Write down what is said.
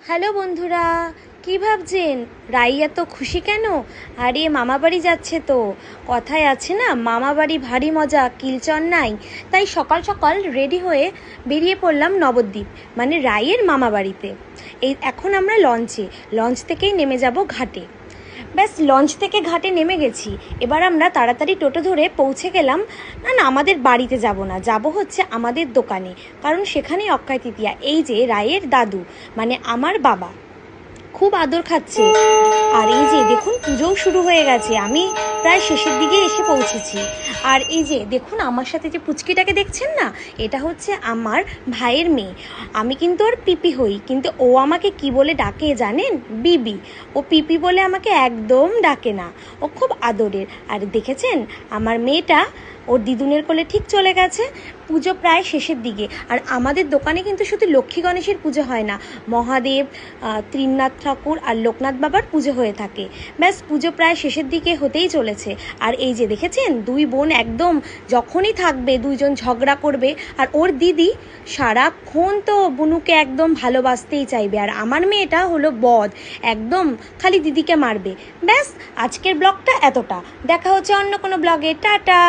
Hello বন্ধুরা, কি ভাবছেন রাই এত খুশি কেন? আরে মামা বাড়ি যাচ্ছে তো। কথায় আছে না, মামা বাড়ি ভারী মজা কিলচন নাই। তাই সকাল সকাল রেডি হয়ে বেরিয়ে পড়লাম নবদ্বীপ, মানে রাইয়ের মামা বাড়িতে। এখন আমরা লঞ্চ থেকেই নেমে যাব ঘাটে। ব্যাস লঞ্চ থেকে ঘাটে নেমে গেছি। এবার আমরা তাড়াতাড়ি টোটো ধরে পৌঁছে গেলাম। না না, আমাদের বাড়িতে যাব না, যাব হচ্ছে আমাদের দোকানে, কারণ সেখানেই অক্ষয় তৃতীয়া। এই যে রায়ের দাদু, মানে আমার বাবা, খুব আদর খাচ্ছে। আর এই যে দেখুন, পুজোও শুরু হয়ে গেছে। আমি প্রায় শেষের দিকে এসে পৌঁছেছি। আর এই যে দেখুন, আমার সাথে যে পুচকিটাকে দেখছেন না, এটা হচ্ছে আমার ভাইয়ের মেয়ে। আমি কিন্তু ওর পিপি হই, কিন্তু ও আমাকে কি বলে ডাকে জানেন? বিবি। ও পিপি বলে আমাকে একদম ডাকে না, ও খুব আদরের। আর দেখেছেন, আমার মেয়েটা ওর দিদুনের কোলে ঠিক চলে গেছে। পুজো প্রায় শেষের দিকে। আর আমাদের দোকানে কিন্তু শুধু লক্ষ্মী গণেশের পুজো হয় না, মহাদেব, ত্রিনাথ ঠাকুর আর লোকনাথ বাবার পুজো হয়ে থাকে। ব্যাস পুজো প্রায় শেষের দিকে হতেই চলেছে। আর এই যে দেখেছেন, দুই বোন একদম যখনই থাকবে দুইজন ঝগড়া করবে। আর ওর দিদি সারাক্ষণ তো বুনুকে একদম ভালোবাসতেই চাইবে, আর আমার মেয়েটা হলো বদ, একদম খালি দিদিকে মারবে। ব্যাস, আজকের ব্লগটা এতটা। দেখা হচ্ছে অন্য কোনো ব্লগে। টাটা।